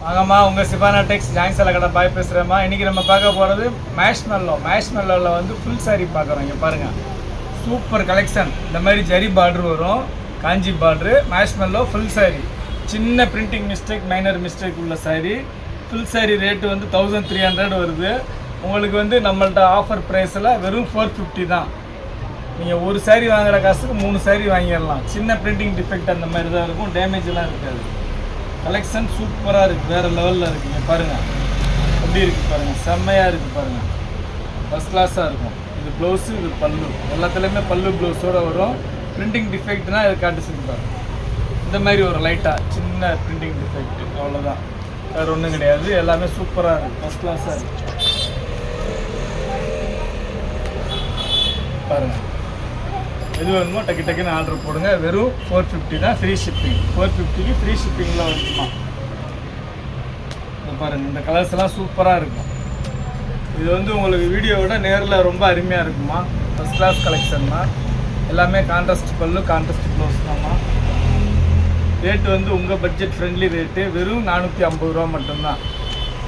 வாங்கம்மா, உங்கள் சிவானா டெக்ஸ் ஜாங்ஸில் கடை பாய் பேசுகிறேம்மா. இன்றைக்கி நம்ம பார்க்க போகிறது மேஷ்மெல்லோவில் வந்து ஃபுல் சாரீ பார்க்குறோம். இங்கே பாருங்கள், சூப்பர் கலெக்ஷன். இந்த மாதிரி ஜரி பார்ட்ரு வரும், காஞ்சி பார்ட்ரு, மேஷ்மெல்லோ ஃபுல் சாரீ. சின்ன பிரிண்டிங் மிஸ்டேக், மைனர் மிஸ்டேக் உள்ள சாரீ. ஃபுல் சாரீ ரேட்டு வந்து 1300 வருது. உங்களுக்கு வந்து நம்மள்ட்ட ஆஃபர் ப்ரைஸில் வெறும் 450 தான். நீங்கள் ஒரு சாரீ வாங்குகிற காசுக்கு 3 சாரீ வாங்கிடலாம். சின்ன பிரிண்டிங் டிஃபெக்ட் அந்த மாதிரி தான் இருக்கும், டேமேஜெலாம் இருக்காது. கலெக்ஷன் சூப்பராக இருக்குது, வேறு லெவலில் இருக்குங்க. பாருங்கள் எப்படி இருக்குது பாருங்கள், செம்மையாக இருக்குது பாருங்கள், ஃபஸ்ட் கிளாஸாக இருக்கும். இது ப்ளவுஸு, இது பல்லு, எல்லாத்துலேயுமே பல்லு ப்ளவுஸோடு வரும். பிரிண்டிங் டிஃபெக்ட்னால் இதை காட்டு செஞ்சுப்பாரு. இந்த மாதிரி ஒரு லைட்டாக சின்ன பிரிண்டிங் டிஃபெக்ட், அவ்வளோதான், வேறு ஒன்றும் கிடையாது. எல்லாமே சூப்பராக இருக்குது, ஃபஸ்ட் கிளாஸாக இருக்குது. பாருங்கள், எது வேணுமோ டக்கு டக்குன்னு ஆர்டர் போடுங்க. வெறும் 450 தான், ஃப்ரீ ஷிப்பிங். 450க்கு ஃப்ரீ ஷிப்பிங்கில் வந்துமா. பாருங்கள், இந்த கலர்ஸ் எல்லாம் சூப்பராக இருக்கும். இது வந்து உங்களுக்கு வீடியோவோட நேரில் ரொம்ப அருமையாக இருக்குமா. ஃபஸ்ட் கிளாஸ் கலெக்ஷன் தான். எல்லாமே கான்ட்ராஸ்ட் பல்லு, கான்ட்ராஸ்ட் ப்ளவுஸ் தான்மா. ரேட்டு வந்து உங்கள் பட்ஜெட் ஃப்ரெண்ட்லி ரேட்டு, வெறும் 450 ரூபா மட்டும்தான்.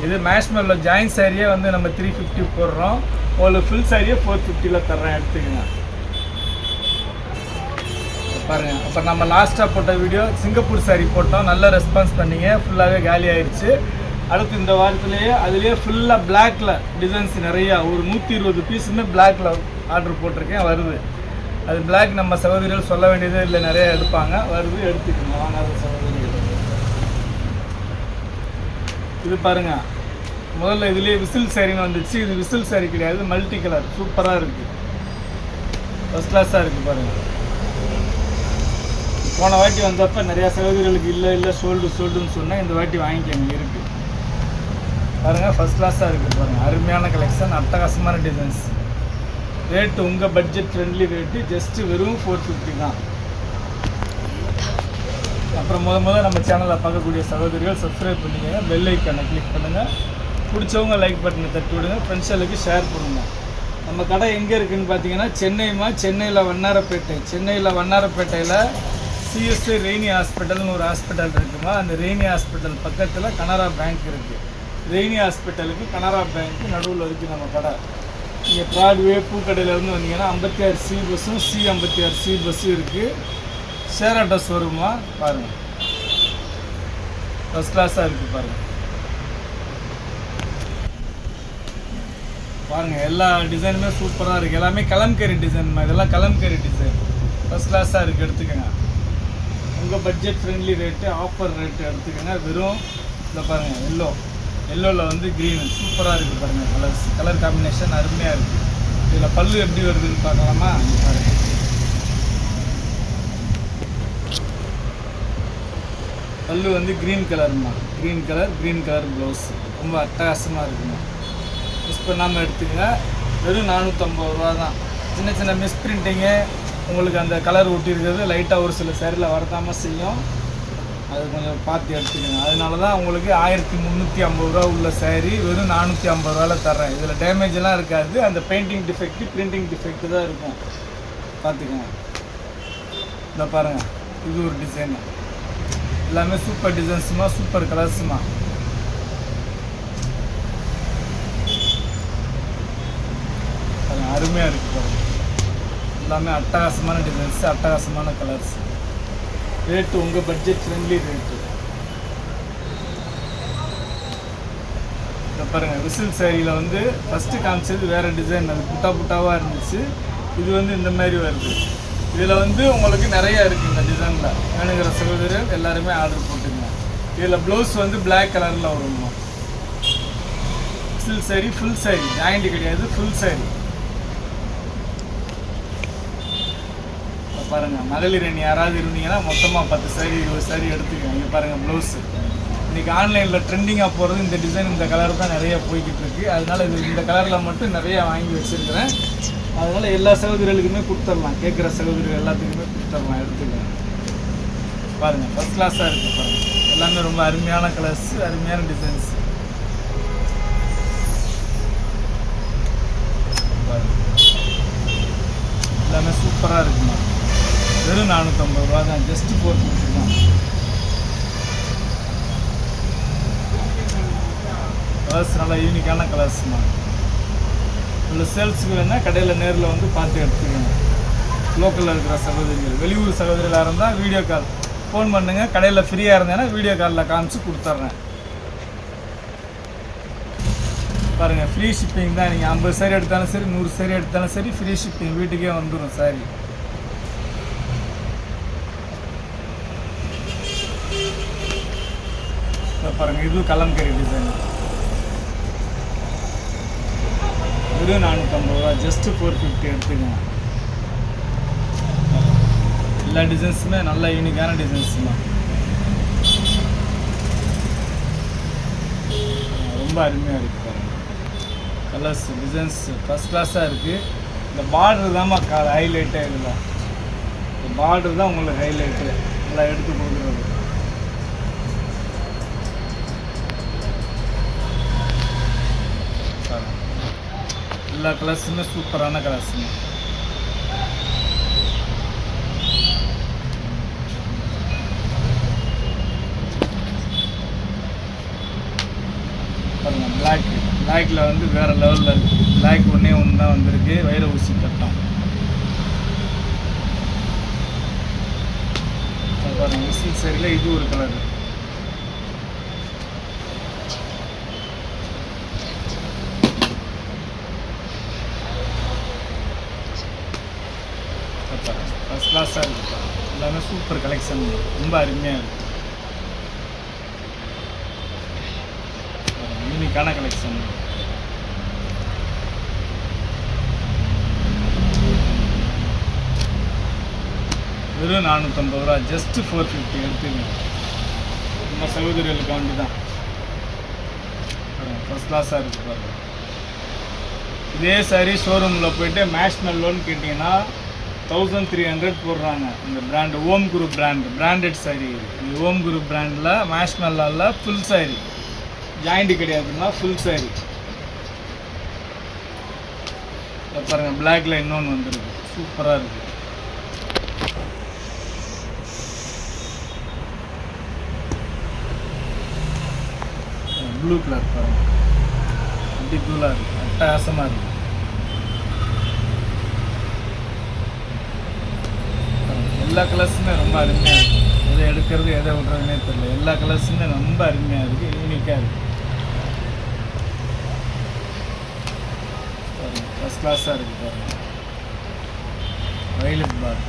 இது மேஷ்மெல்லோ ஜாயின் சாரியே வந்து நம்ம 350 போடுறோம். உங்களுக்கு ஃபுல் சாரியே 450ல் தர்றேன், எடுத்துக்கங்க. பாருங்கள், அப்போ நம்ம லாஸ்ட்டாக போட்ட வீடியோ சிங்கப்பூர் சாரீ போட்டோம், நல்ல ரெஸ்பான்ஸ் பண்ணிங்க, ஃபுல்லாகவே காலி ஆகிடுச்சு. அடுத்து இந்த வாரத்துலேயே அதுலேயே ஃபுல்லாக பிளாக்கில் டிசைன்ஸ் நிறையா, ஒரு 120 பீஸுமே பிளாக்கில் ஆர்டர் போட்டிருக்கேன், வருது. அது பிளாக் நம்ம சகோதரிகள் சொல்ல வேண்டியதே இல்லை, நிறையா எடுப்பாங்க, வருது, எடுத்துக்கோங்க, வாங்காத சகோதரிகள். இது பாருங்கள், முதல்ல இதுலேயே விசில் சாரின்னு வந்துச்சு. இது விசில் சாரீ கிடையாது, மல்டி கலர், சூப்பராக இருக்குது, ஃபஸ்ட் கிளாஸாக இருக்குது. பாருங்கள், போன வாட்டி வந்தப்போ நிறையா சகோதரிகளுக்கு இல்லை சோல்டுன்னு சொன்னால் இந்த வாட்டி வாங்கிக்கோங்க, இருக்குது. பாருங்கள், ஃபஸ்ட் கிளாஸாக இருக்குது. பாருங்கள், அருமையான கலெக்ஷன், அட்டகாசமான டிசைன்ஸ். ரேட்டு உங்கள் பட்ஜெட் ஃப்ரெண்ட்லி ரேட்டு, ஜஸ்ட்டு வெறும் 450 தான். அப்புறம் முதல் நம்ம சேனலில் பார்க்கக்கூடிய சகோதரிகள் சப்ஸ்கிரைப் பண்ணிக்கோங்க, பெல் ஐக்கானை கிளிக் பண்ணுங்கள். பிடிச்சவங்க லைக் பட்டனை தட்டி விடுங்க, ஃப்ரெண்ட்ஸுகளுக்கு ஷேர் பண்ணுங்கள். நம்ம கடை எங்கே இருக்குதுன்னு பார்த்தீங்கன்னா சென்னையில் வண்ணாரப்பேட்டையில் சிஎஸ்ஐ ரெய்னி ஹாஸ்பிட்டல்னு ஒரு ஹாஸ்பிட்டல் இருக்குமா. அந்த ரெய்னி ஹாஸ்பிட்டல் பக்கத்தில் கனரா பேங்க் இருக்குது. ரெய்னி ஹாஸ்பிட்டலுக்கு கனரா பேங்க்கு நடுவில் இருக்குது நம்ம கடை. இங்கே ப்ராட்வே பூக்கடையிலேருந்து வந்தீங்கன்னா 56C பஸ்ஸும் C56C பஸ்ஸும் இருக்குது. ஷேர் ஆட்டோஸ் வருமா. பாருங்கள், ஃபஸ்ட் கிளாஸாக இருக்குது. பாருங்கள், எல்லா டிசைனுமே சூப்பராக இருக்குது. எல்லாமே கலம்கரி டிசைன், இதெல்லாம் கலம்கரி டிசைன், ஃபஸ்ட் கிளாஸாக இருக்குது, எடுத்துக்கோங்க. உங்கள் budget friendly rate, offer rate எடுத்துக்கோங்க. வெறும் இதில் பாருங்கள், எல்லோவில் வந்து க்ரீன், சூப்பராக இருக்குது. பாருங்கள், கலர் காம்பினேஷன் அருமையாக இருக்குது. இதில் பல்லு எப்படி வருதுன்னு பார்க்கலாமா. பாருங்கள், பல்லு வந்து க்ரீன் கலர்மா, க்ரீன் கலர் ப்ளவுஸ், ரொம்ப அட்டகாசமாக இருக்குமா. மிஸ் பண்ணாமல் எடுத்துக்கங்க. வெறும் 450 ரூபா தான். சின்ன மிஸ் பிரிண்டிங்கு, உங்களுக்கு அந்த கலர் ஒட்டியிருக்கிறது லைட்டாக ஒரு சில சேரில் வரதாமல் செய்யும், அது கொஞ்சம் பார்த்து எடுத்துக்கோங்க. அதனால தான் உங்களுக்கு 1350 ரூபா உள்ள சேரீ வெறும் 450 ரூபாவில் தர்றேன். இதில் டேமேஜெல்லாம் இருக்காது, அந்த பெயிண்டிங் டிஃபெக்ட்டு, பிரிண்டிங் டிஃபெக்ட்டு தான் இருக்கும், பார்த்துக்கோங்க. இந்த பாருங்கள், இது ஒரு டிசைனு, எல்லாமே சூப்பர் டிசைன்ஸுமா, சூப்பர் கலர்ஸுமா. அருமையாக இருக்குது பாருங்கள், எல்லாமே அட்டகாசமான டிசைன்ஸு, அட்டகாசமான கலர்ஸ். ரேட்டு உங்கள் பட்ஜெட் ஃப்ரெண்ட்லி ரேட்டு. இதை பாருங்கள், விசில் சாரியில் வந்து ஃபஸ்ட்டு காமிச்சது வேறு டிசைன், அது புட்டாவாக இருந்துச்சு. இது வந்து இந்த மாதிரி வருது. இதில் வந்து உங்களுக்கு நிறையா இருக்குது இந்த டிசைனில். வேணுங்கிற சகோதரர் எல்லாருமே ஆர்டர் போட்டுங்க. இதில் ப்ளவுஸ் வந்து பிளாக் கலரில் வருமா. Whistle sorry, full sorry, joint கிடையாது, ஃபுல் சாரி. பாருங்கள், மகளிர் அணி யாராவது இருந்தீங்கன்னா மொத்தமாக 10 சாரி 20 சாரி எடுத்துக்கோங்க. இங்கே பாருங்கள், ப்ளவுஸு இன்றைக்கி ஆன்லைனில் ட்ரெண்டிங்காக போகிறது இந்த டிசைன், இந்த கலர் தான் நிறையா போய்கிட்டு இருக்குது. அதனால் இந்த கலரில் மட்டும் நிறையா வாங்கி வச்சுருக்கிறேன். அதனால் எல்லா சகோதரிகளுக்குமே கொடுத்துடலாம், கேட்குற சகோதரிகள் எல்லாத்துக்குமே கொடுத்துடலாம், எடுத்துக்கோங்க. பாருங்கள், ஃபஸ்ட் கிளாஸாக இருக்குது. பாருங்கள், எல்லாமே ரொம்ப அருமையான கலர்ஸ், அருமையான டிசைன்ஸ். எல்லாமே சூப்பராக இருக்குமா. வெறும் 450 ரூபா தான், ஜஸ்ட்டு 450 தான். கலர்ஸ் நல்லா யூனிக்கான கலர்ஸ்மா. உள்ள சேல்ஸுக்கு வேணால் கடையில் நேரில் வந்து பார்த்து எடுத்துக்கோங்க. லோக்கலில் இருக்கிற சகோதரிகள், வெளியூர் சகோதரிகளாக இருந்தால் வீடியோ கால் ஃபோன் பண்ணுங்கள். கடையில் ஃப்ரீயாக இருந்தேன்னா வீடியோ காலில் காமிச்சு கொடுத்துட்றேன். பாருங்கள், ஃப்ரீ ஷிப்பிங் தான். நீங்கள் 50 சாரி எடுத்தாலும் சரி, 100 சாரி எடுத்தாலும் சரி, ஃப்ரீ ஷிப்பிங் வீட்டுக்கே வந்துடும் சாரி. பாருங்கள், இது கலம்கரி டிசைன். இது 450 ரூபா, ஜஸ்ட்டு 450 எடுத்துக்கோங்க. எல்லா டிசைன்ஸுமே நல்ல யூனிக்கான டிசைன்ஸ் தான். ரொம்ப அருமையாக இருக்குது பாருங்கள். கலர்ஸ் டிசைன்ஸ் ஃபஸ்ட் கிளாஸாக இருக்குது. இந்த பார்டர் தான் ஹைலைட்டே. இதில் இந்த பார்டர் தான் உங்களுக்கு ஹைலைட்டு, நல்லா எடுத்து கொடுக்குறது. எல்லா கலர்ஸுமே சூப்பரான கலர்ஸுங்க. பாருங்கள், பிளாக்கில் வந்து வேறு லெவலில் இருக்குது. பிளாக் ஒன்றே ஒன்று தான் வந்திருக்கு, வைர ஊசி கட்டம். பாருங்கள், விசில் சரியில் இது ஒரு கலரு. ஃபஸ்ட் கிளாஸாக இருக்குது. எல்லாமே சூப்பர் கலெக்ஷன், ரொம்ப அருமையாக இருக்குது. யூனிக்கான கலெக்ஷன். வெறும் 450 ரூபா, ஜஸ்ட்டு 450 எடுத்துங்க. நம்ம சகோதரிகளுக்கு வேண்டி தான். ஃபஸ்ட் கிளாஸாக இருக்குது பாருங்கள். இதே சாரி ஷோரூமில் போய்ட்டு மேஷ்மெல்லோன்னு கேட்டிங்கன்னா 1300 போடுறாங்க. இந்த brand Om group branded sari. இந்த ஓம் குரூப் பிராண்டில் மேஷ்மெல்லாவில் ஃபுல் சாரி, ஜாயிண்ட்டு கிடையாதுன்னா ஃபுல் சாரி. பாருங்கள், பிளாக்ல இன்னொன்று வந்துருக்கு, சூப்பராக இருக்குது. ப்ளூ கலர் பாருங்கள், அப்படி ப்ளூலாக இருக்குது, அட்டகாசமாக இருக்குது. எல்லா கலர்ஸுமே ரொம்ப அருமையாக இருக்குது. எதை எடுக்கிறது எதை விட்றதுனே தெரியல. எல்லா கலர்ஸுமே ரொம்ப அருமையாக இருக்குது, யூனிக்காக இருக்குது. ஃபஸ்ட் கிளாஸாக இருக்குது பாருங்கள். வைலட் பார்.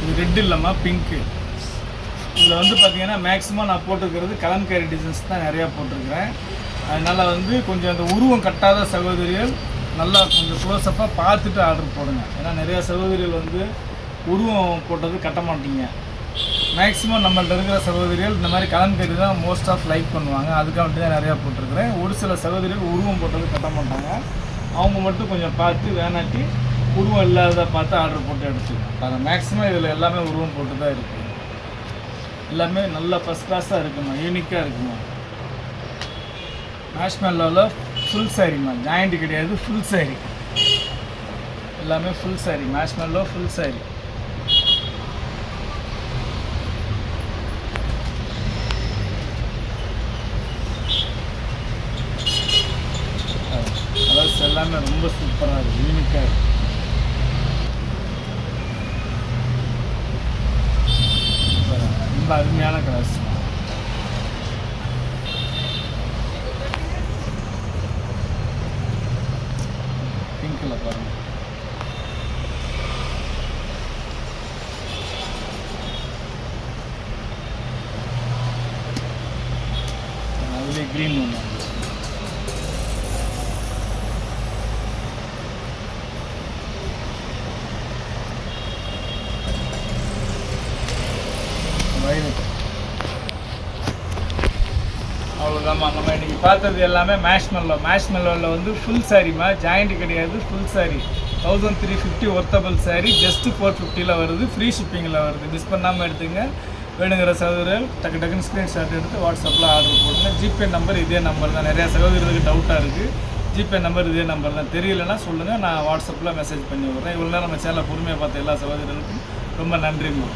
இது ரெட் இல்லாமல் பிங்க்கு. இதில் வந்து பார்த்திங்கன்னா மேக்ஸிமம் நான் போட்டிருக்கிறது கலம்கரி டிசைன்ஸ் தான் நிறையா போட்டிருக்கிறேன். அதனால் வந்து கொஞ்சம் அந்த உருவம் கட்டாத சகோதரிகள் நல்லா கொஞ்சம் க்ளோஸ்அப்பாக பார்த்துட்டு ஆர்டர் போடுங்க. ஏன்னா நிறையா சகோதரிகள் வந்து உருவம் போட்டது கட்ட மாட்டீங்க. மேக்ஸிமம் நம்மள்ட்ட இருக்கிற சகோதரிகள் இந்த மாதிரி கலம்கரி தான் மோஸ்ட் ஆஃப் லைக் பண்ணுவாங்க. அதுக்காக தான் நிறையா போட்டிருக்கிறேன். ஒரு சில சகோதரிகள் உருவம் போட்டது கட்ட மாட்டாங்க. அவங்க மட்டும் கொஞ்சம் பார்த்து வேணாட்டி உருவம் இல்லாத பார்த்து ஆர்டர் போட்டு எடுத்துக்கணும். அதை மேக்ஸிமம் இதில் எல்லாமே உருவம் போட்டு தான் இருக்குது. எல்லாமே நல்லா ஃபஸ்ட் கிளாஸாக இருக்குமா, யூனிக்காக இருக்குமா. மேஷ்மெல்லோவில் ஃபுல் சாரிம்மா, ஜாயிண்ட்டு கிடையாது, ஃபுல் சாரி. எல்லாமே full sari, marshmallow full sari. Colours எல்லாமே ரொம்ப சூப்பராக இருக்குது, யூனிக்காக இருக்குது. ரொம்ப அருமையான கலர்ஸ். பிங்க்கில் பாருங்கள், அதுலேயே க்ரீன் ஒன்று. அவ்வளோதாம்மா. நம்ம இன்றைக்கி பார்த்தது எல்லாமே மேஷ்மெல்லோவில் வந்து ஃபுல் சாரிம்மா, ஜாயிண்ட்டு கிடையாது, full sorry. 1350 worthable sorry, just 450 வருது, ஃப்ரீ ஷிப்பிங்கில் வருது. மிஸ் பண்ணாமல் எடுத்துங்க. வேணுங்கிற சகோதரர்கள் டக்குன்னு ஸ்க்ரீன்ஷாட் எடுத்து வாட்ஸ்அப்பில் ஆர்டர் போடுங்க. ஜிபே நம்பர் இதே நம்பர் தான். நிறையா சகோதரர்களுக்கு டவுட்டாக இருக்குது. ஜிபே நம்பர் இதே நம்பர் தான். தெரியலன்னா சொல்லுங்கள், நான் வாட்ஸ்அப்பில் மெசேஜ் பண்ணி விட்றேன். இவ்வளோ நேரம் நம்ம சேனலை பொறுமையாக பார்த்த எல்லா சகோதரர்களுக்கும் ரொம்ப நன்றிம்மா.